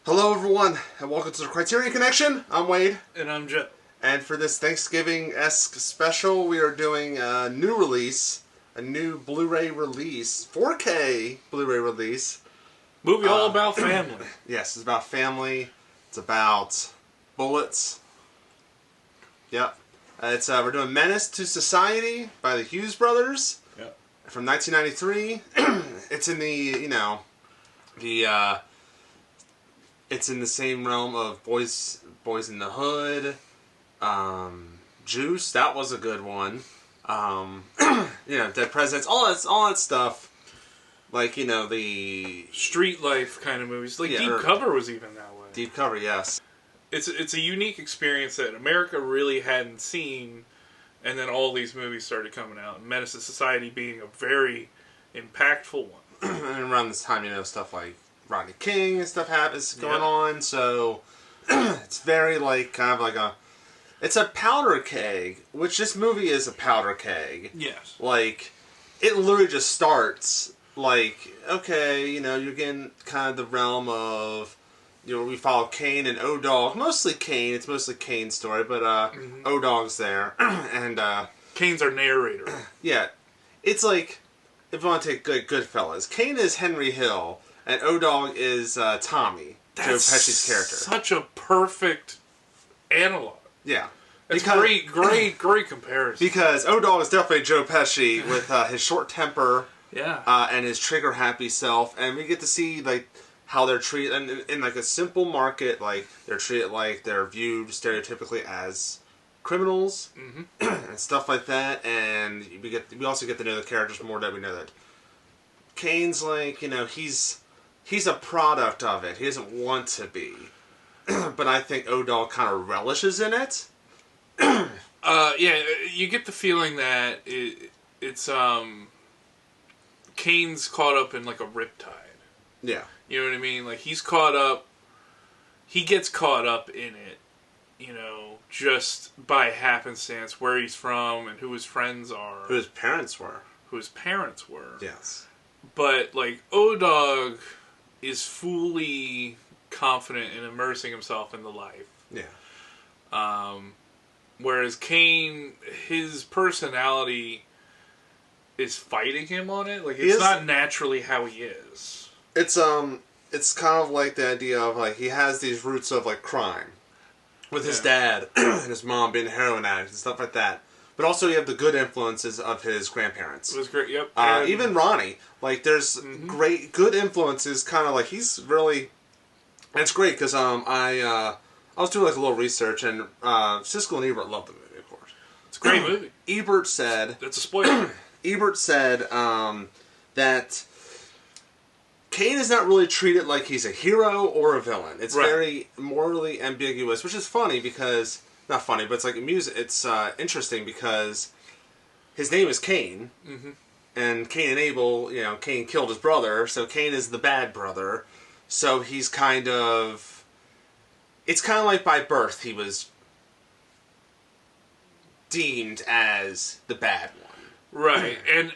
Hello everyone, and welcome to the Criterion Connection. I'm Wade. And I'm Joe. And for this Thanksgiving-esque special, we are doing a new release, a new Blu-ray release, 4K Blu-ray release. Movie all about family. Yes, it's about family. It's about bullets. Yep. We're doing Menace to Society by the Hughes brothers. Yep. From 1993. It's in it's in the same realm of Boys in the Hood, Juice. That was a good one. Dead Presidents. All that stuff. Like the Street life kind of movies. Like Deep Cover was even that way. Deep Cover, yes. It's a unique experience that America really hadn't seen, and then all these movies started coming out. And Menace to Society being a very impactful one. And around this time, stuff like Rodney King and stuff is going on, so it's very it's a powder keg, which this movie is a powder keg. Yes. Like, it literally just starts, okay, you're getting kind of the realm of, we follow Kane and O-Dog, mostly Kane, it's mostly Kane's story, but O-Dog's there, and Kane's our narrator. Yeah, it's like, if you want to take Goodfellas, Kane is Henry Hill, and O-Dog is Tommy, Joe Pesci's character. Such a perfect analog. Yeah. It's great comparison. Because O-Dog is definitely Joe Pesci with his short temper and his trigger-happy self. And we get to see how they're treated. And in a simple market, they're treated like they're viewed stereotypically as criminals and stuff like that. And we also get to know the characters more that we know that Kane's he's a product of it. He doesn't want to be. But I think O-Dog kind of relishes in it. You get the feeling that it's Kane's caught up in a riptide. Yeah. You know what I mean? He's caught up, he gets caught up in it, just by happenstance, where he's from and who his friends are. Who his parents were. Yes. But, O-Dog is fully confident in immersing himself in the life. Yeah. Whereas Kane, his personality is fighting him on it. It's not naturally how he is. It's kind of like the idea of he has these roots of crime with his dad and his mom being heroin addicts and stuff like that. But also you have the good influences of his grandparents. It was great, yep. Even Ronnie. There's good influences, kind of he's really... And it's great, because I was doing a little research, and Siskel and Ebert loved the movie, of course. It's a great movie. Ebert said... That's a spoiler. Ebert said that Kane is not really treated like he's a hero or a villain. It's very morally ambiguous, which is funny because... Not funny, but it's interesting because his name is Cain, and Cain and Abel, Cain killed his brother, so Cain is the bad brother. So he's it's kind of by birth he was deemed as the bad one. Right, and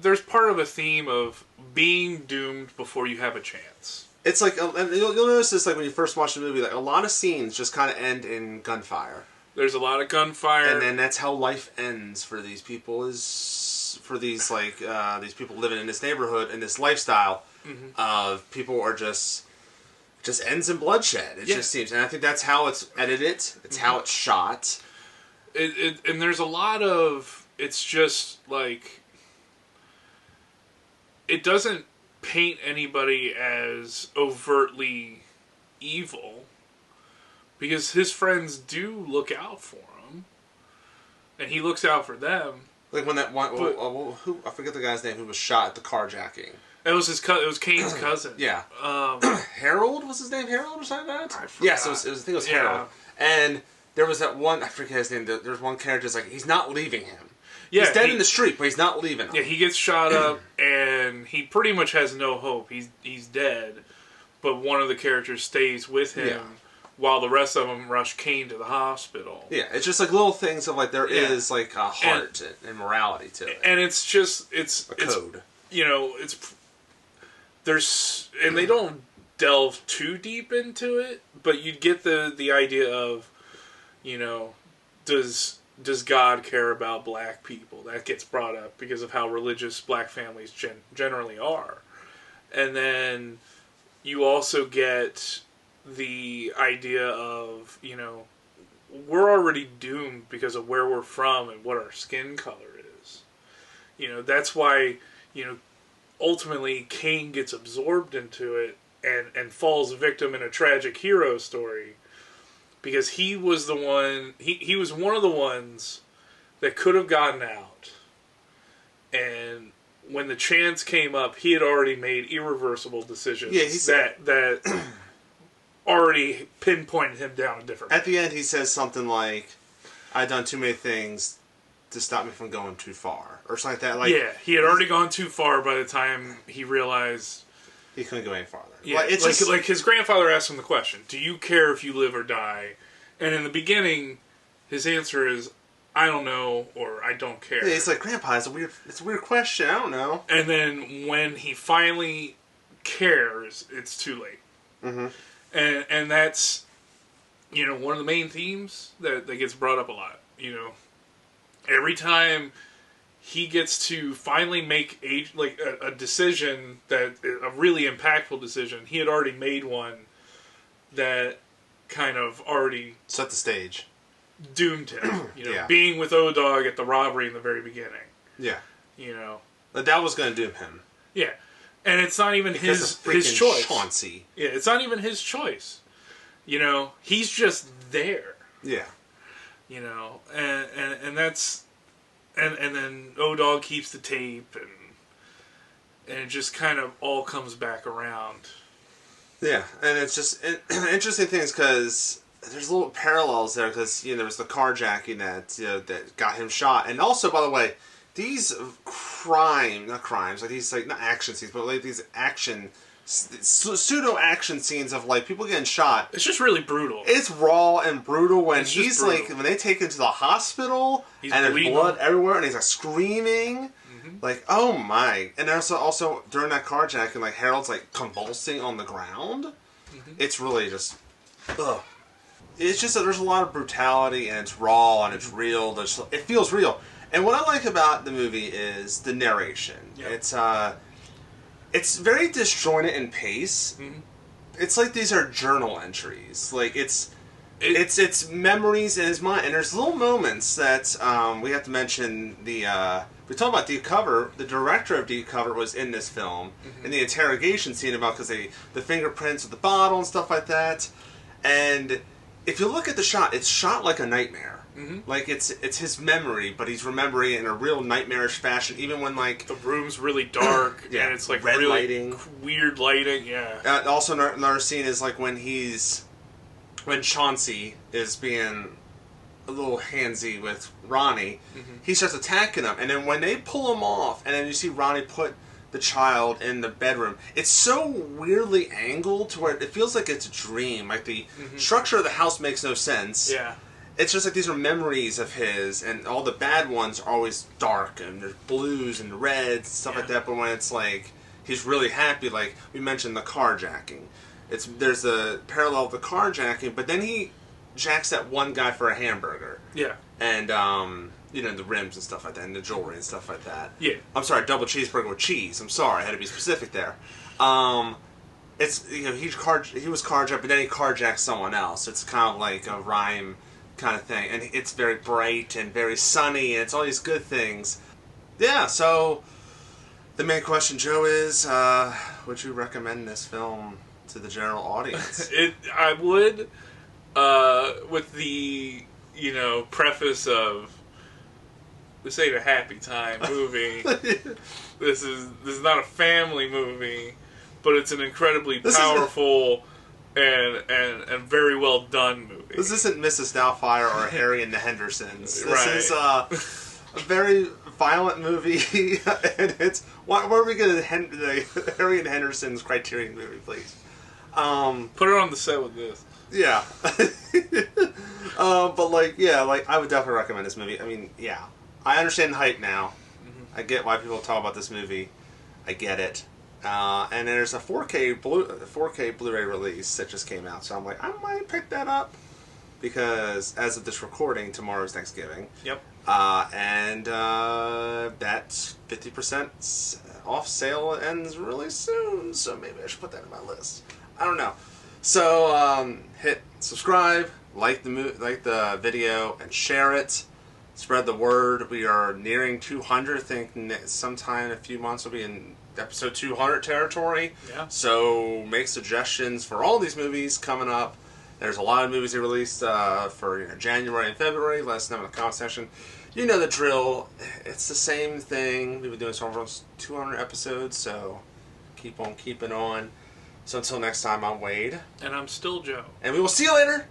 there's part of a theme of being doomed before you have a chance. It's and you'll notice this when you first watch the movie, a lot of scenes just kind of end in gunfire. There's a lot of gunfire. And then that's how life ends for these people, these people living in this neighborhood, in this lifestyle of people are just ends in bloodshed. It just seems. And I think that's how it's edited. It's how it's shot. And there's a lot of, it's just it doesn't paint anybody as overtly evil, because his friends do look out for him, and he looks out for them. When that one, who I forget the guy's name who was shot at the carjacking. It was it was Kane's cousin. Yeah. Harold was his name. Harold or something like that. I forgot. Yes, I think it was Harold. And there was that one. I forget his name. There was one character. He's not leaving him. Yeah, he's dead in the street, but he's not leaving him. Yeah, he gets shot up, and he pretty much has no hope. He's dead, but one of the characters stays with him while the rest of them rush Kane to the hospital. Yeah, it's just little things of there is a heart and morality to it, and it's just it's a code. It's there's and they don't delve too deep into it, but you'd get the idea of, does God care about black people? That gets brought up because of how religious black families generally are. And then you also get the idea of, we're already doomed because of where we're from and what our skin color is. That's why, ultimately Cain gets absorbed into it and falls victim in a tragic hero story. Because he was the one, he was one of the ones that could have gotten out. And when the chance came up, he had already made irreversible decisions that already pinpointed him down a different path. At the end, he says something like, I've done too many things to stop me from going too far. Or something like that. He had already gone too far by the time he realized he couldn't go any farther. Yeah, like his grandfather asked him the question, do you care if you live or die? And in the beginning, his answer is, I don't know, or I don't care. Yeah, he's like, Grandpa, it's a weird question, I don't know. And then when he finally cares, it's too late. Mm-hmm. And that's, one of the main themes that gets brought up a lot. Every time he gets to finally make a decision, a really impactful decision, he had already made one that kind of already set the stage, doomed him. Being with O-Dog at the robbery in the very beginning. Yeah. But that was going to doom him. Yeah. And it's not even his choice. Chauncey. Yeah, it's not even his choice. He's just there. Yeah. And that's and then O-Dog keeps the tape and it just kind of all comes back around. Yeah, and it's just interesting things because there's little parallels there because there was the carjacking that got him shot, and also, by the way, these not action scenes, but like these pseudo action scenes of like people getting shot. It's just really brutal. It's raw and brutal when he's brutal. Like when they take him to the hospital and there's blood everywhere and he's like screaming. Like, oh my. And also during that carjacking, like, Harold's, like, convulsing on the ground. Mm-hmm. It's really just, ugh. It's just that there's a lot of brutality, and it's raw, and it's real. It feels real. And what I like about the movie is the narration. Yep. It's very disjointed in pace. Mm-hmm. It's like these are journal entries. Like, it's memories in his mind. And there's little moments that we have to mention we talk about Deep Cover. The director of Deep Cover was in this film in the interrogation scene because the fingerprints of the bottle and stuff like that. And if you look at the shot, it's shot like a nightmare. Mm-hmm. Like it's his memory, but he's remembering it in a real nightmarish fashion. Even when like the room's really dark and it's like red really lighting, weird lighting. Yeah. Also, another scene is like when Chauncey is being a little handsy with Ronnie, he starts attacking him, and then when they pull him off, and then you see Ronnie put the child in the bedroom, it's so weirdly angled to where it feels like it's a dream. Like the structure of the house makes no sense. Yeah. It's just like these are memories of his, and all the bad ones are always dark, and there's blues and reds, and stuff like that, but when it's like, he's really happy, like we mentioned the carjacking. There's a parallel of the carjacking, but then he jacks that one guy for a hamburger. Yeah. And, the rims and stuff like that, and the jewelry and stuff like that. Yeah. I'm sorry, double cheeseburger with cheese. I'm sorry, I had to be specific there. It's, he was carjacked, but then he carjacked someone else. It's kind of like a rhyme kind of thing. And it's very bright and very sunny, and it's all these good things. Yeah, so the main question, Joe, is, would you recommend this film to the general audience? I would... with the, preface of, this ain't a happy time movie. This is not a family movie, but it's an incredibly powerful and very well done movie. This isn't Mrs. Doubtfire or Harry and the Hendersons. This is a very violent movie, and it's... Why are we going to the Harry and Henderson's Criterion movie, please? Put it on the set with this. Yeah. But I would definitely recommend this movie. I mean, yeah. I understand the hype now. Mm-hmm. I get why people talk about this movie. I get it. And there's a 4K Blu-ray release that just came out, so I'm like, I might pick that up because as of this recording, tomorrow's Thanksgiving. Yep. And that 50% off sale ends really soon, so maybe I should put that in my list. I don't know. So hit subscribe, like the video, and share it. Spread the word. We are nearing 200. I think sometime in a few months we'll be in episode 200 territory. Yeah. So make suggestions for all these movies coming up. There's a lot of movies they released for January and February. Let us know in the comment section. You know the drill. It's the same thing. We've been doing so almost 200 episodes, so keep on keeping on. So until next time, I'm Wade. And I'm still Joe. And we will see you later.